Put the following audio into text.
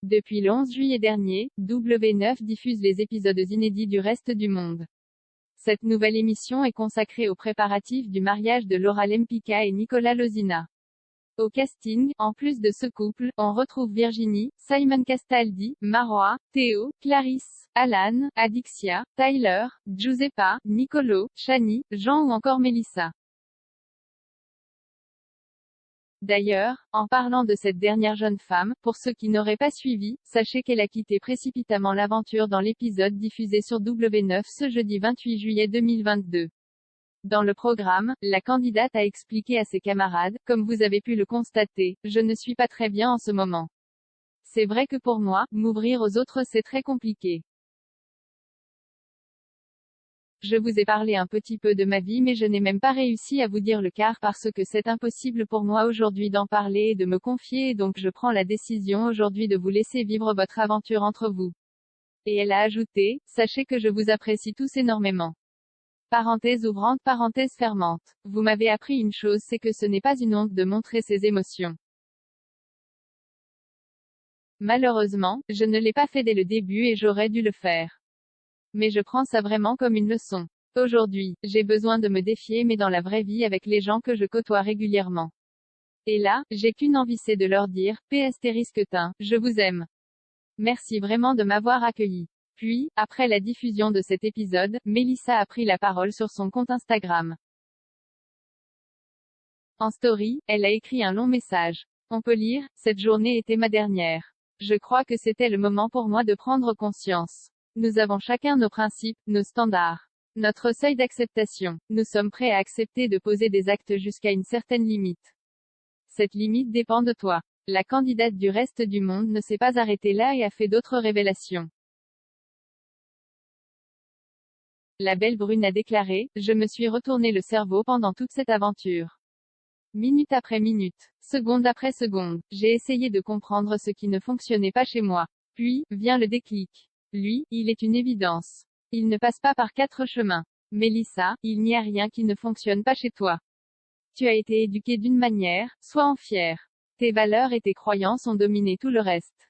Depuis le 11 juillet dernier, W9 diffuse les épisodes inédits du Reste du monde. Cette nouvelle émission est consacrée aux préparatifs du mariage de Laura Lempicka et Nicolas Lozina. Au casting, en plus de ce couple, on retrouve Virginie, Simon Castaldi, Marois, Théo, Clarisse, Alan, Adixia, Tyler, Giuseppa, Nicolo, Shani, Jean ou encore Mélissa. D'ailleurs, en parlant de cette dernière jeune femme, pour ceux qui n'auraient pas suivi, sachez qu'elle a quitté précipitamment l'aventure dans l'épisode diffusé sur W9 ce jeudi 28 juillet 2022. Dans le programme, la candidate a expliqué à ses camarades, comme vous avez pu le constater, je ne suis pas très bien en ce moment. C'est vrai que pour moi, m'ouvrir aux autres c'est très compliqué. Je vous ai parlé un petit peu de ma vie mais je n'ai même pas réussi à vous dire le quart parce que c'est impossible pour moi aujourd'hui d'en parler et de me confier et donc je prends la décision aujourd'hui de vous laisser vivre votre aventure entre vous. Et elle a ajouté, sachez que je vous apprécie tous énormément. Parenthèse ouvrante, parenthèse fermante. Vous m'avez appris une chose, c'est que ce n'est pas une honte de montrer ses émotions. Malheureusement, je ne l'ai pas fait dès le début et j'aurais dû le faire. Mais je prends ça vraiment comme une leçon. Aujourd'hui, j'ai besoin de me défier mais dans la vraie vie avec les gens que je côtoie régulièrement. Et là, j'ai qu'une envie c'est de leur dire, *, je vous aime. Merci vraiment de m'avoir accueilli. Puis, après la diffusion de cet épisode, Mélissa a pris la parole sur son compte Instagram. En story, elle a écrit un long message. On peut lire, cette journée était ma dernière. Je crois que c'était le moment pour moi de prendre conscience. Nous avons chacun nos principes, nos standards. Notre seuil d'acceptation. Nous sommes prêts à accepter de poser des actes jusqu'à une certaine limite. Cette limite dépend de toi. La candidate du Reste du monde ne s'est pas arrêtée là et a fait d'autres révélations. La belle brune a déclaré, je me suis retourné le cerveau pendant toute cette aventure. Minute après minute, seconde après seconde, j'ai essayé de comprendre ce qui ne fonctionnait pas chez moi. Puis, vient le déclic. Lui, il est une évidence. Il ne passe pas par 4 chemins. Mélissa, il n'y a rien qui ne fonctionne pas chez toi. Tu as été éduquée d'une manière, sois en fière. Tes valeurs et tes croyances ont dominé tout le reste.